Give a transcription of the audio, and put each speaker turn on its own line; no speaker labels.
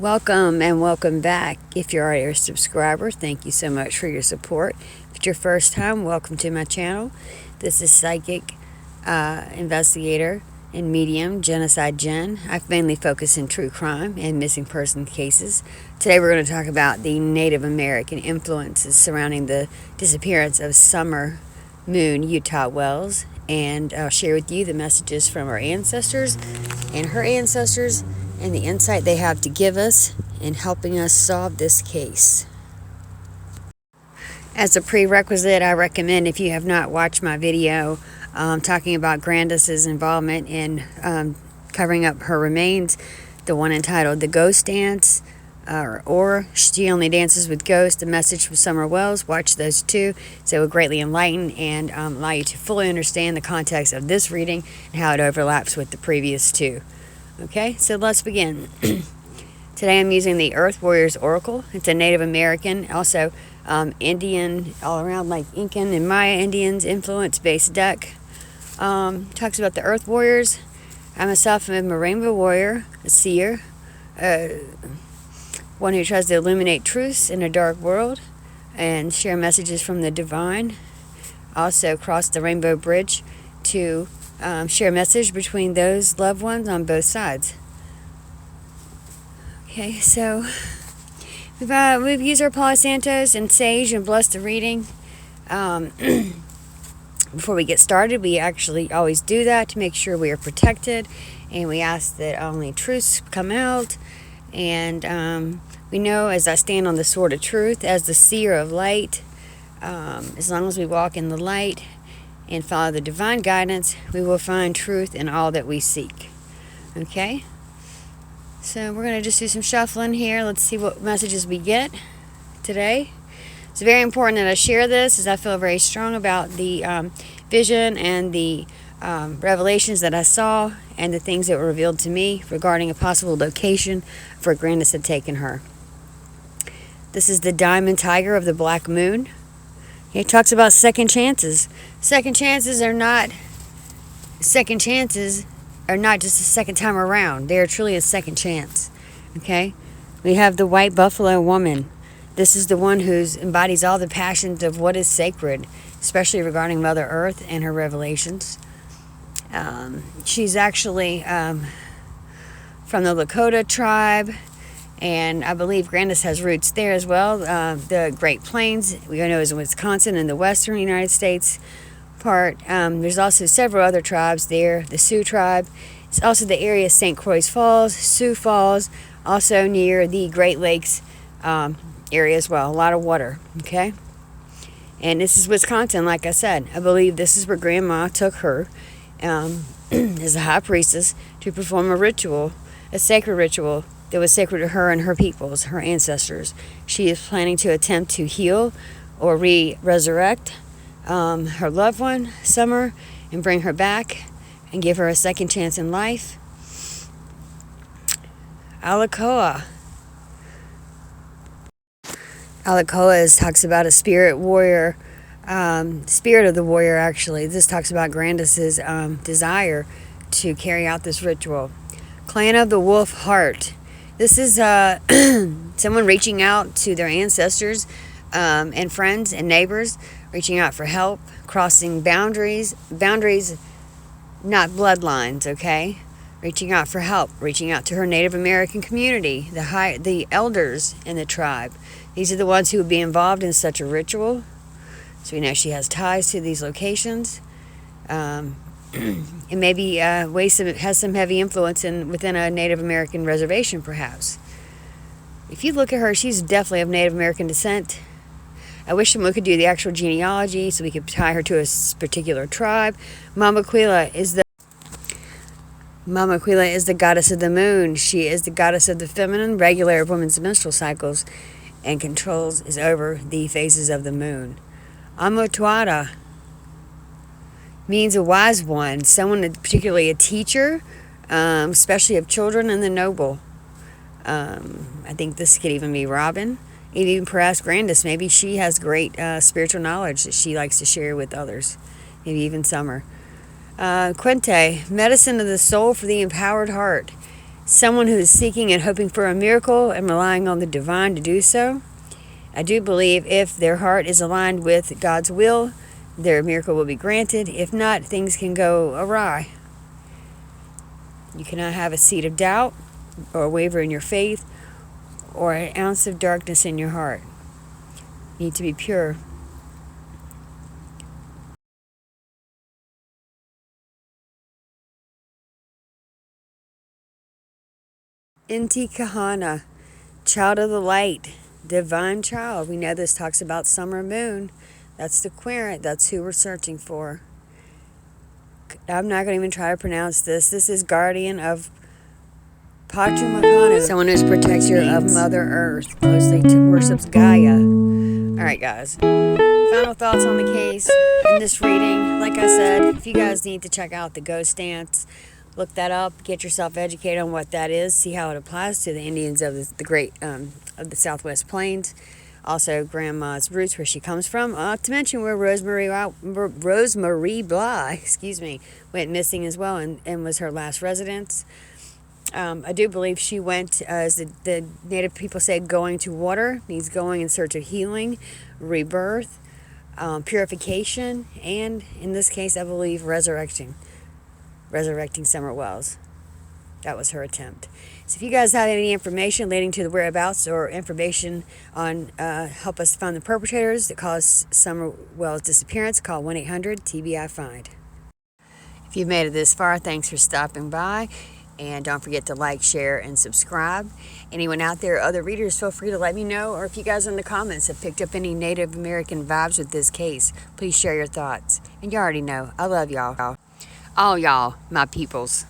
Welcome and welcome back. If you're already a subscriber, thank you so much for your support. If it's your first time, welcome to my channel. This is psychic investigator and medium Genocide Jen. I mainly focus in true crime and missing person cases. Today we're going to talk about the Native American influences surrounding the disappearance of Summer Moon Utah Wells, and I'll share with you the messages from our ancestors and her ancestors and the insight they have to give us in helping us solve this case. As a prerequisite, I recommend, if you have not watched my video talking about Grandis's involvement in covering up her remains, the one entitled The Ghost Dance, or She Only Dances with Ghosts, A Message from Summer Wells, watch those two. So it will greatly enlighten and allow you to fully understand the context of this reading and how it overlaps with the previous two. Okay, so let's begin. Today I'm using the Earth Warriors Oracle. It's a Native American, also Indian, all around like Incan and Maya Indians influence-based deck. Talks about the Earth Warriors. I myself am a rainbow warrior, a seer, one who tries to illuminate truths in a dark world and share messages from the divine. Also cross the rainbow bridge to share a message between those loved ones on both sides. Okay, so we've used our Palo Santos and Sage and blessed the reading. Before we get started, we actually always do that to make sure we are protected, and we ask that only truths come out. And we know, as I stand on the sword of truth, as the seer of light, as long as we walk in the light and follow the divine guidance, we will find truth in all that we seek. Okay? So we're going to just do some shuffling here. Let's see what messages we get today. It's very important that I share this, as I feel very strong about the vision and the revelations that I saw and the things that were revealed to me regarding a possible location for Grandis had taken her. This is the Diamond Tiger of the Black Moon. It talks about second chances. Second chances are not just a second time around. They are truly a second chance. Okay? We have the White Buffalo Woman. This is the one who embodies all the passions of what is sacred, especially regarding Mother Earth and her revelations. She's actually from the Lakota tribe, and I believe Grandis has roots there as well. The Great Plains, we know, is in Wisconsin in the western United States part. There's also several other tribes there. The Sioux tribe. It's also the area of St. Croix Falls, Sioux Falls, also near the Great Lakes area as well. A lot of water, okay? And this is Wisconsin, like I said. I believe this is where Grandma took her as a high priestess to perform a ritual, a sacred ritual that was sacred to her and her peoples, her ancestors. She is planning to attempt to heal or resurrect her loved one, Summer, and bring her back and give her a second chance in life. Alakoa talks about a spirit warrior, spirit of the warrior, actually. This talks about Grandis's desire to carry out this ritual. Clan of the Wolf Heart. This is someone reaching out to their ancestors and friends and neighbors, reaching out for help, crossing boundaries, not bloodlines, okay? Reaching out for help, reaching out to her Native American community, the elders in the tribe. These are the ones who would be involved in such a ritual. So we know she has ties to these locations. And maybe has some heavy influence within a Native American reservation, perhaps. If you look at her, she's definitely of Native American descent. I wish someone could do the actual genealogy so we could tie her to a particular tribe. Mama Quila is the goddess of the moon. She is the goddess of the feminine, regular of women's menstrual cycles, and is over the phases of the moon. Amotuara means a wise one, someone, particularly a teacher, especially of children and the noble. I think this could even be Robin. Even perhaps Grandis. Maybe she has great spiritual knowledge that she likes to share with others. Maybe even Summer. Quente, medicine of the soul for the empowered heart. someone who is seeking and hoping for a miracle and relying on the divine to do so. I do believe if their heart is aligned with God's will, their miracle will be granted. If not, things can go awry. You cannot have a seed of doubt or waver in your faith or an ounce of darkness in your heart. You need to be pure. Inti Kahana, child of the light, divine child. We know this talks about summer moon. That's the querent. That's who we're searching for. I'm not going to even try to pronounce this. This is guardian of Pachumacano, someone who's protector of Mother Earth, closely worships Gaia. Alright guys, final thoughts on the case in this reading. Like I said, if you guys need to check out the ghost dance, look that up, get yourself educated on what that is, see how it applies to the Indians of the great of the Southwest Plains. Also, Grandma's roots, where she comes from. To mention where Rosemary Bly, went missing as well, and was her last residence. I do believe she went, as the native people say, going to water, means going in search of healing, rebirth, purification, and in this case, I believe resurrecting Summer Wells. That was her attempt. So if you guys have any information leading to the whereabouts or information on help us find the perpetrators that caused Summer Wells' disappearance, call 1-800-TBI-FIND. If you've made it this far, thanks for stopping by. And don't forget to like, share, and subscribe. Anyone out there, other readers, feel free to let me know. Or if you guys in the comments have picked up any Native American vibes with this case, please share your thoughts. And you already know, I love y'all. All y'all, my peoples.